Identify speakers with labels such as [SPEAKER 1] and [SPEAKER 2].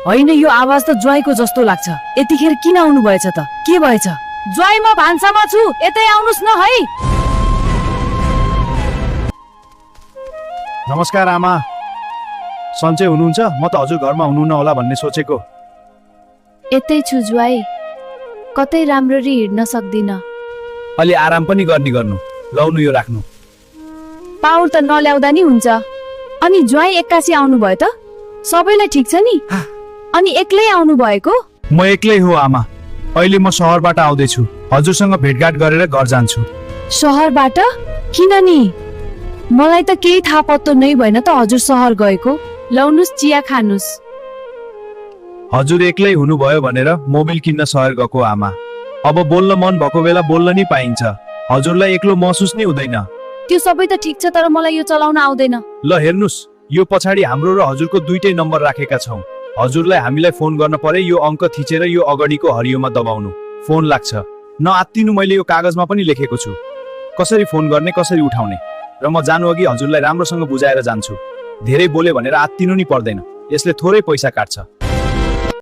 [SPEAKER 1] होइन, यो आवाज त ज्वाइँको जस्तो लाग्छ। यतिखेर किन आउनु भएछ त? के भएछ? ज्वाइँ, म भान्सामा छु, यतै आउनुस् न है।
[SPEAKER 2] नमस्कार आमा, सन्चै हुनुहुन्छ? म त हजुर घरमा हुनुहुन्न होला भन्ने सोचेको।
[SPEAKER 3] यतै छु ज्वाइँ, कतै राम्ररी हिँड्न सक्दिन।
[SPEAKER 2] अलि आराम पनि गर्नु। लाउनु यो राख्नु।
[SPEAKER 3] पाउर त नल्याउँदा नि हुन्छ। अनि ज्वाइँ एक्कासी आउनु भयो त? सबैलाई ठिक छ नि? अनि एक्लै आउनु भएको?
[SPEAKER 2] म एक्लै हो आमा। अहिले म सहरबाट आउँदैछु। हजुरसँग भेटघाट गरेर घर जान्छु।
[SPEAKER 3] सहरबाट? किन नि? मलाई त केही थाहा पत्तो नै भएन त हजुर सहर गएको। लौनुस्, चिया खानुस्।
[SPEAKER 2] हजुर एक्लै हुनुभयो भनेर मोबाइल किन्न सहर गएको आमा। अब बोल्न मन भएको बेला बोल्न नि पाइन्छ। हजुरलाई एक्लो महसुस नै हुँदैन।
[SPEAKER 3] त्यो सबै त ठिक छ, तर मलाई यो चलाउन आउँदैन।
[SPEAKER 2] ल हेर्नुस्, यो पछाडि हाम्रो र हजुरको दुईटै नम्बर राखेका छौं। हजुरलाई हामीलाई फोन गर्न परे यो अङ्क थिचेर यो अगाडिको हरियोमा दबाउनु, फोन लाग्छ। नआत्तिनु, मैले यो कागजमा पनि लेखेको छु कसरी फोन गर्ने, कसरी उठाउने। र म जानु अघि हजुरलाई राम्रोसँग बुझाएर जान्छु। धेरै बोले भनेर आत्तिनु नि पर्दैन, यसले थोरै पैसा काट्छ।